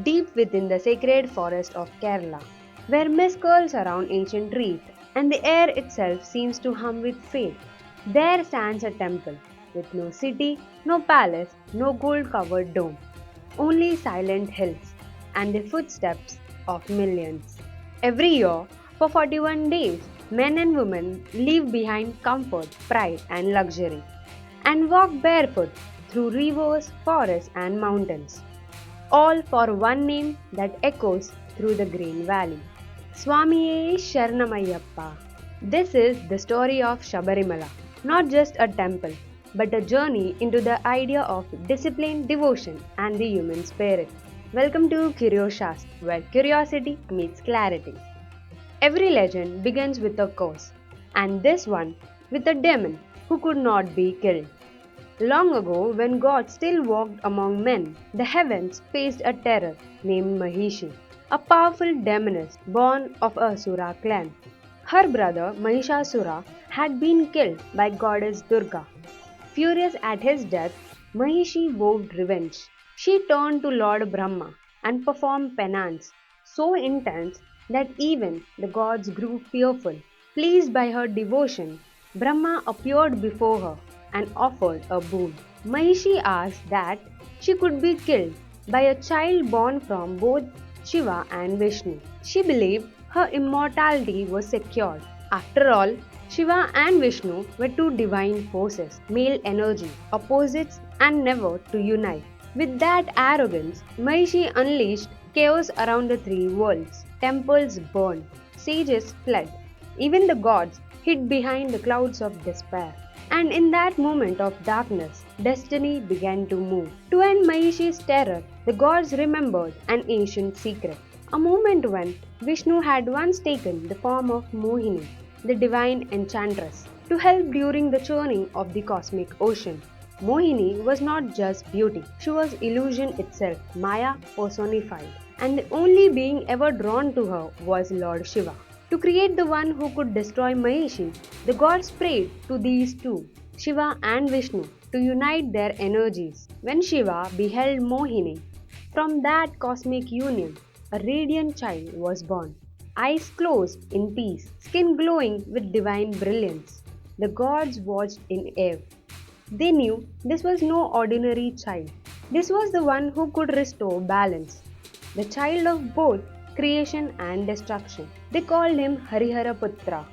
deep within the sacred forest of Kerala, where mist curls around ancient trees and the air itself seems to hum with faith. There stands a temple with no city, no palace, no gold covered dome, only silent hills and the footsteps of millions. Every year, for 41 days, men and women leave behind comfort, pride, and luxury and walk barefoot through rivers, forests, and mountains, all for one name that echoes through the Green Valley. Swamiye Sharanamayappa. This is the story of Shabarimala, not just a temple, but a journey into the idea of discipline, devotion, and the human spirit. Welcome to Curiosast, where curiosity meets clarity. Every legend begins with a curse, and this one with a demon who could not be killed. Long ago, when God still walked among men, the heavens faced a terror named Mahishi, a powerful demoness born of a Asura clan. Her brother Mahishasura had been killed by goddess Durga. Furious at his death, Mahishi vowed revenge. She turned to Lord Brahma and performed penance so intense that even the gods grew fearful. Pleased by her devotion, Brahma appeared before her and offered a boon. Mahishi asked that she could be killed by a child born from both Shiva and Vishnu. She believed her immortality was secured. After all, Shiva and Vishnu were two divine forces, male energy, opposites, and never to unite. With that arrogance, Mahishi unleashed chaos around the three worlds. Temples burned, sages fled, even the gods hid behind the clouds of despair. And in that moment of darkness, destiny began to move. To end Mahishi's terror, the gods remembered an ancient secret. A moment when Vishnu had once taken the form of Mohini, the divine enchantress, to help during the churning of the cosmic ocean. Mohini was not just beauty, she was illusion itself, Maya personified. And the only being ever drawn to her was Lord Shiva. To create the one who could destroy Mahishi, the gods prayed to these two, Shiva and Vishnu, to unite their energies. When Shiva beheld Mohini, from that cosmic union, a radiant child was born, eyes closed in peace, skin glowing with divine brilliance. The gods watched in awe. They knew this was no ordinary child. This was the one who could restore balance, the child of both creation and destruction. They called him Harihara Putra,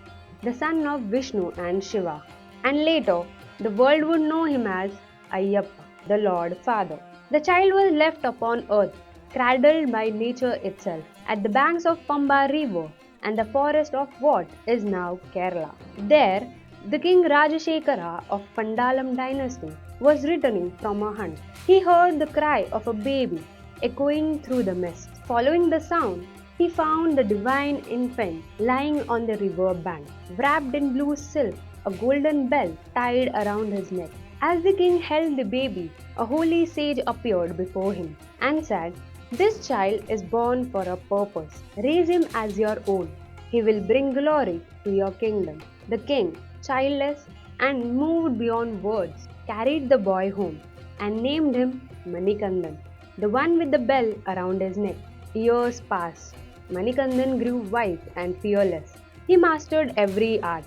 the son of Vishnu and Shiva, and later the world would know him as Ayyappa, the Lord Father. The child was left upon earth, cradled by nature itself, at the banks of Pamba river and the forest of what is now Kerala. There, the king Rajashekara of Pandalam dynasty was returning from a hunt. He heard the cry of a baby echoing through the mist. Following the sound, he found the divine infant lying on the river bank, wrapped in blue silk, a golden bell tied around his neck. As the king held the baby, a holy sage appeared before him and said, "This child is born for a purpose. Raise him as your own. He will bring glory to your kingdom." The king, childless and moved beyond words, carried the boy home and named him Manikandan, the one with the bell around his neck. Years passed. Manikandan grew wise and fearless. He mastered every art: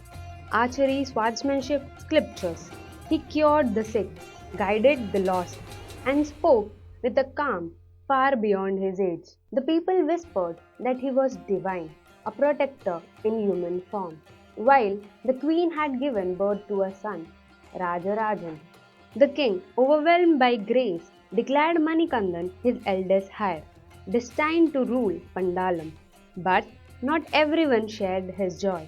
archery, swordsmanship, sculptures. He cured the sick, guided the lost, and spoke with a calm far beyond his age. The people whispered that he was divine, a protector in human form, while the queen had given birth to a son, Rajarajan. The king, overwhelmed by grace, declared Manikandan his eldest heir, destined to rule Pandalam. But not everyone shared his joy.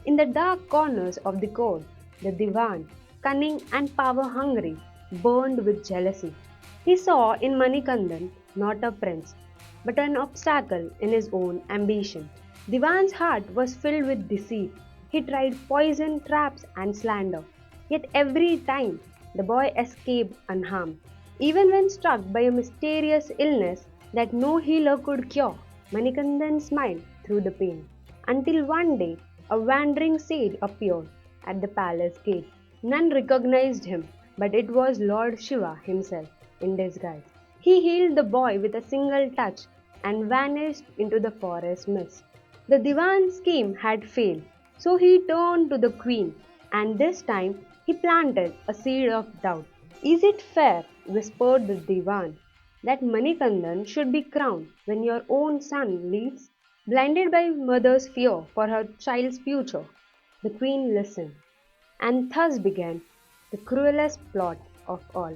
In the dark corners of the court, the Divan, cunning and power-hungry, burned with jealousy. He saw in Manikandan not a prince, but an obstacle in his own ambition. Divan's heart was filled with deceit. He tried poison, traps, and slander. Yet every time, the boy escaped unharmed. Even when struck by a mysterious illness that no healer could cure, Manikandan smiled through the pain. Until one day, a wandering sage appeared at the palace gate. None recognized him, but it was Lord Shiva himself in disguise. He healed the boy with a single touch and vanished into the forest mist. The Divan's scheme had failed, so he turned to the queen, and this time he planted a seed of doubt. Is it fair, whispered the Divan, that Manikandan should be crowned when your own son leaves? Blinded by mother's fear for her child's future, the queen listened, and thus began the cruelest plot of all.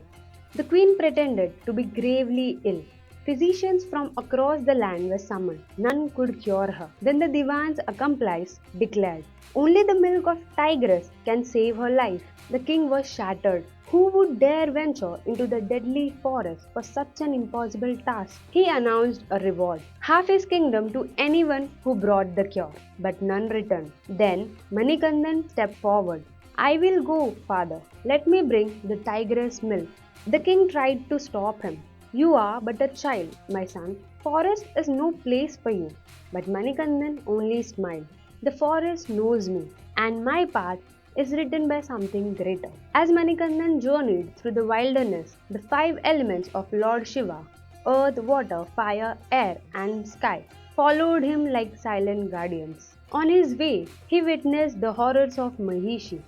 The queen pretended to be gravely ill. Physicians from across the land were summoned. None could cure her. Then the Divan's accomplice declared, only the milk of tigress can save her life. The king was shattered. Who would dare venture into the deadly forest for such an impossible task? He announced a reward, half his kingdom to anyone who brought the cure. But none returned. Then Manikandan stepped forward. I will go, father. Let me bring the tigress milk. The king tried to stop him. You are but a child, my son. Forest is no place for you. But Manikandan only smiled. The forest knows me, and my path is written by something greater. As Manikandan journeyed through the wilderness, the five elements of Lord Shiva, earth, water, fire, air, and sky, followed him like silent guardians. On his way, he witnessed the horrors of Mahishi,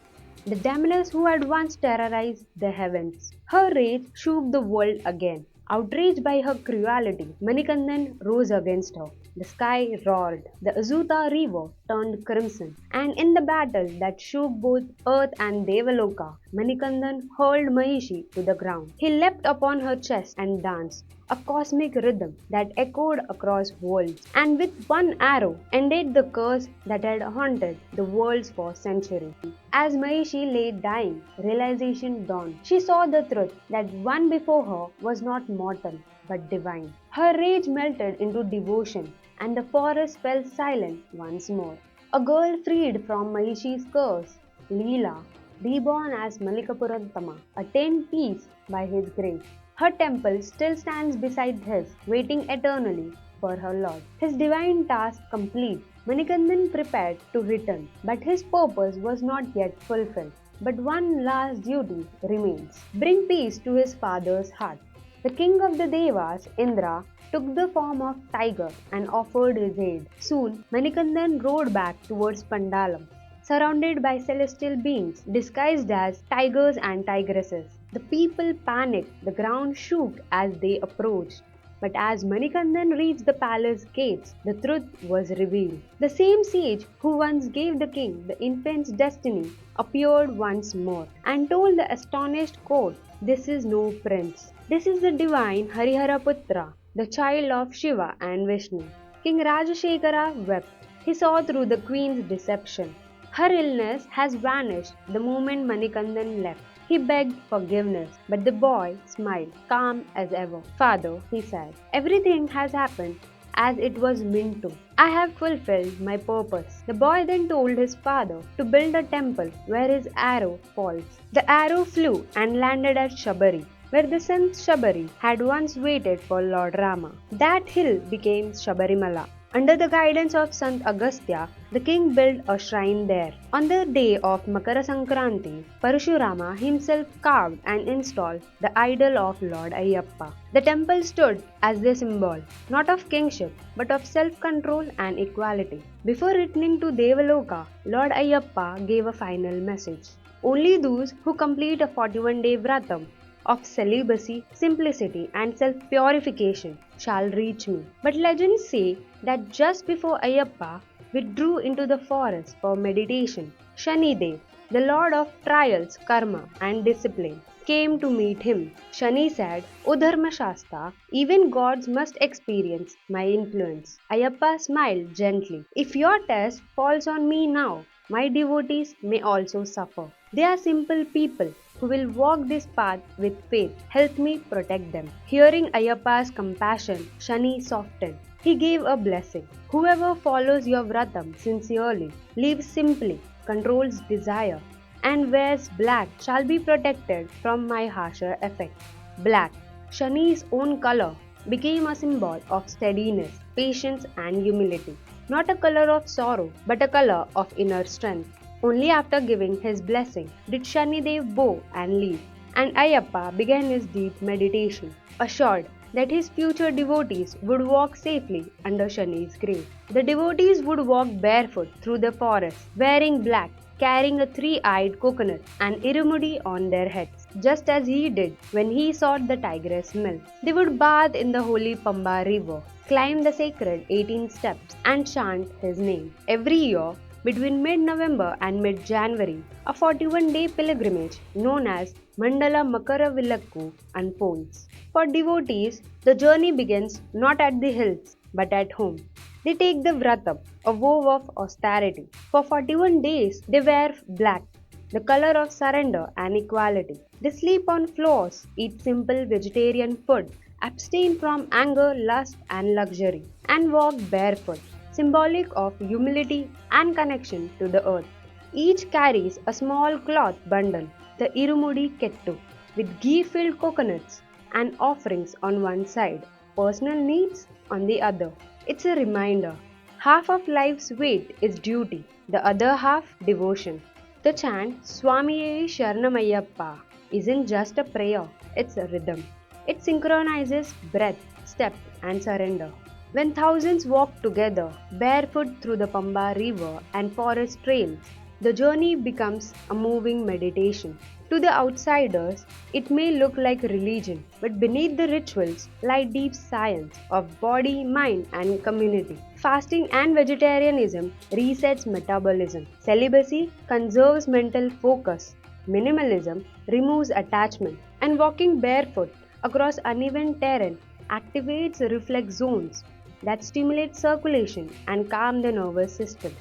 the demoness who had once terrorized the heavens. Her rage shook the world again. Outraged by her cruelty, Manikandan rose against her. The sky roared, the Azuta river turned crimson, and in the battle that shook both earth and Devaloka, Manikandan hurled Mahishi to the ground. He leapt upon her chest and danced, a cosmic rhythm that echoed across worlds, and with one arrow ended the curse that had haunted the worlds for centuries. As Mahishi lay dying, realization dawned. She saw the truth that one before her was not mortal but divine. Her rage melted into devotion, and the forest fell silent once more. A girl freed from Mahishi's curse, Leela, reborn as Malikapurantama, attained peace by his grace. Her temple still stands beside his, waiting eternally for her lord. His divine task complete, Manikandan prepared to return, but his purpose was not yet fulfilled. But one last duty remains: bring peace to his father's heart. The king of the Devas, Indra, took the form of tiger and offered his aid. Soon, Manikandan rode back towards Pandalam, surrounded by celestial beings disguised as tigers and tigresses. The people panicked, the ground shook as they approached. But as Manikandan reached the palace gates, the truth was revealed. The same sage who once gave the king the infant's destiny appeared once more and told the astonished court, this is no prince. This is the divine Hariharaputra, the child of Shiva and Vishnu. King Rajashekara wept. He saw through the queen's deception. Her illness has vanished the moment Manikandan left. He begged forgiveness, but the boy smiled, calm as ever. Father, he said, everything has happened as it was meant to. I have fulfilled my purpose. The boy then told his father to build a temple where his arrow falls. The arrow flew and landed at Shabari, where the Sant Shabari had once waited for Lord Rama. That hill became Shabarimala. Under the guidance of Sant Agastya, the king built a shrine there. On the day of Makara Sankranti, Parashurama himself carved and installed the idol of Lord Ayyappa. The temple stood as the symbol, not of kingship, but of self-control and equality. Before returning to Devaloka, Lord Ayyappa gave a final message. Only those who complete a 41-day vratam of celibacy, simplicity, and self-purification shall reach me. But legends say that just before Ayyappa withdrew into the forest for meditation, Shanidev, the lord of trials, karma, and discipline, came to meet him. Shani said, O Dharmashastra, even gods must experience my influence. Ayyappa smiled gently. If your test falls on me now, my devotees may also suffer. They are simple people who will walk this path with faith. Help me protect them. Hearing Ayyappa's compassion, Shani softened. He gave a blessing. Whoever follows your vratam sincerely, lives simply, controls desire, and wears black shall be protected from my harsher effect. Black, Shani's own color, became a symbol of steadiness, patience, and humility. Not a color of sorrow, but a color of inner strength. Only after giving his blessing did Shanidev bow and leave, and Ayyappa began his deep meditation, assured that his future devotees would walk safely under Shani's grave. The devotees would walk barefoot through the forest, wearing black, carrying a three-eyed coconut and irumudi on their heads, just as he did when he sought the tigress milk. They would bathe in the holy Pamba river, climb the sacred 18 steps, and chant his name. Every year, between mid-November and mid-January, a 41-day pilgrimage known as Mandala Makaravilakku unfolds. For devotees, the journey begins not at the hills but at home. They take the vratam, a vow of austerity. For 41 days, they wear black, the color of surrender and equality. They sleep on floors, eat simple vegetarian food, abstain from anger, lust, and luxury, and walk barefoot, symbolic of humility and connection to the earth. Each carries a small cloth bundle, the Irumudi Kettu, with ghee-filled coconuts and offerings on one side, personal needs on the other. It's a reminder. Half of life's weight is duty, the other half devotion. The chant Swamiye Sharanamayappa isn't just a prayer, it's a rhythm. It synchronizes breath, step, and surrender. When thousands walk together, barefoot through the Pamba river and forest trails, the journey becomes a moving meditation. To the outsiders, it may look like religion, but beneath the rituals lie deep science of body, mind, and community. Fasting and vegetarianism resets metabolism. Celibacy conserves mental focus. Minimalism removes attachment. And walking barefoot across uneven terrain activates reflex zones that stimulate circulation and calm the nervous system.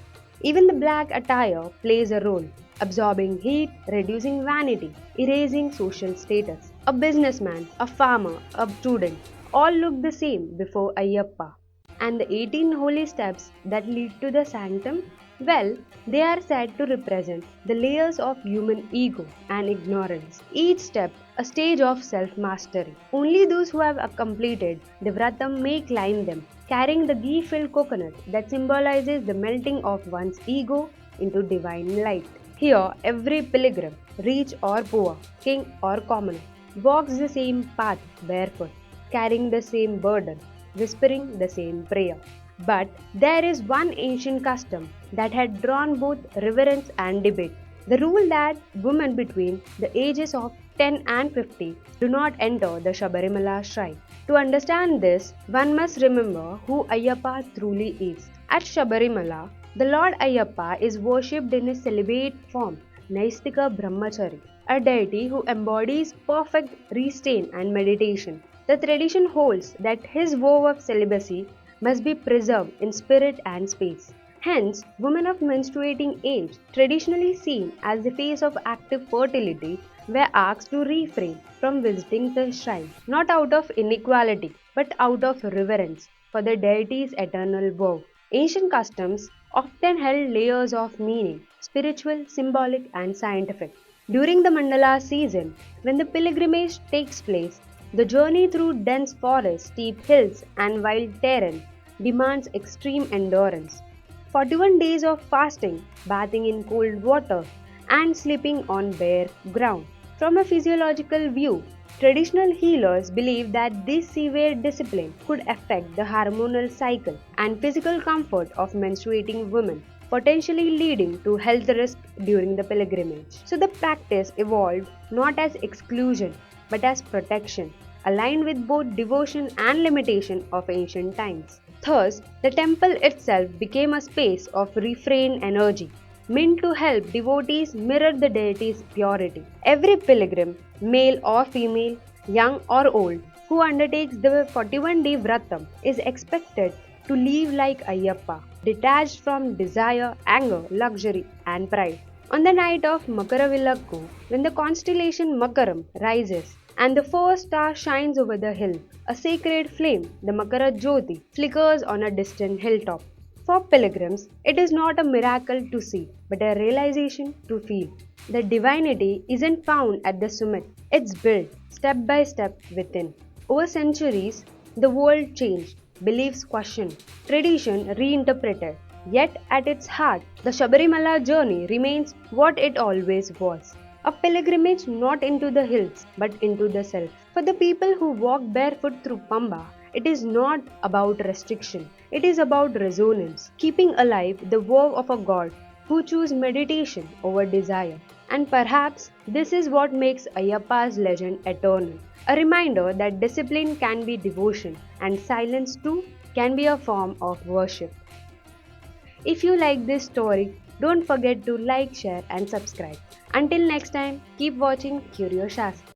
Even the black attire plays a role, absorbing heat, reducing vanity, erasing social status. A businessman, a farmer, a student, all look the same before Ayyappa. And the 18 holy steps that lead to the sanctum, well, they are said to represent the layers of human ego and ignorance. Each step a stage of self-mastery. Only those who have completed the vratam may climb them, carrying the ghee-filled coconut that symbolizes the melting of one's ego into divine light. Here, every pilgrim, rich or poor, king or commoner, walks the same path barefoot, carrying the same burden, whispering the same prayer. But there is one ancient custom that had drawn both reverence and debate. The rule that women between the ages of 10 and 50 do not enter the Shabarimala shrine. To understand this, one must remember who Ayyappa truly is. At Shabarimala, the Lord Ayyappa is worshipped in his celibate form, Naistika Brahmachari, a deity who embodies perfect restraint and meditation. The tradition holds that his vow of celibacy must be preserved in spirit and space. Hence, women of menstruating age, traditionally seen as the face of active fertility, were asked to refrain from visiting the shrine, not out of inequality, but out of reverence for the deity's eternal vow. Ancient customs often held layers of meaning, spiritual, symbolic, and scientific. During the Mandala season, when the pilgrimage takes place, the journey through dense forests, steep hills, and wild terrain demands extreme endurance. 41 days of fasting, bathing in cold water, and sleeping on bare ground. From a physiological view, traditional healers believe that this severe discipline could affect the hormonal cycle and physical comfort of menstruating women, potentially leading to health risks during the pilgrimage. So the practice evolved not as exclusion but as protection, aligned with both devotion and limitation of ancient times. Thus, the temple itself became a space of refrained energy, meant to help devotees mirror the deity's purity. Every pilgrim, male or female, young or old, who undertakes the 41-day vratam is expected to live like Ayyappa, detached from desire, anger, luxury, and pride. On the night of Makaravilakku, when the constellation Makaram rises and the first star shines over the hill, a sacred flame, the Makara Jyoti, flickers on a distant hilltop. For pilgrims, it is not a miracle to see, but a realization to feel. The divinity isn't found at the summit, it's built step by step within. Over centuries, the world changed, beliefs questioned, tradition reinterpreted. Yet at its heart, the Shabarimala journey remains what it always was. A pilgrimage not into the hills but into the self. For the people who walk barefoot through Pamba, it is not about restriction, it is about resonance, keeping alive the vow of a god who chose meditation over desire. And perhaps this is what makes Ayyappa's legend eternal, a reminder that discipline can be devotion and silence too can be a form of worship. If you like this story, don't forget to like, share, and subscribe. Until next time, keep watching Curious Shastra.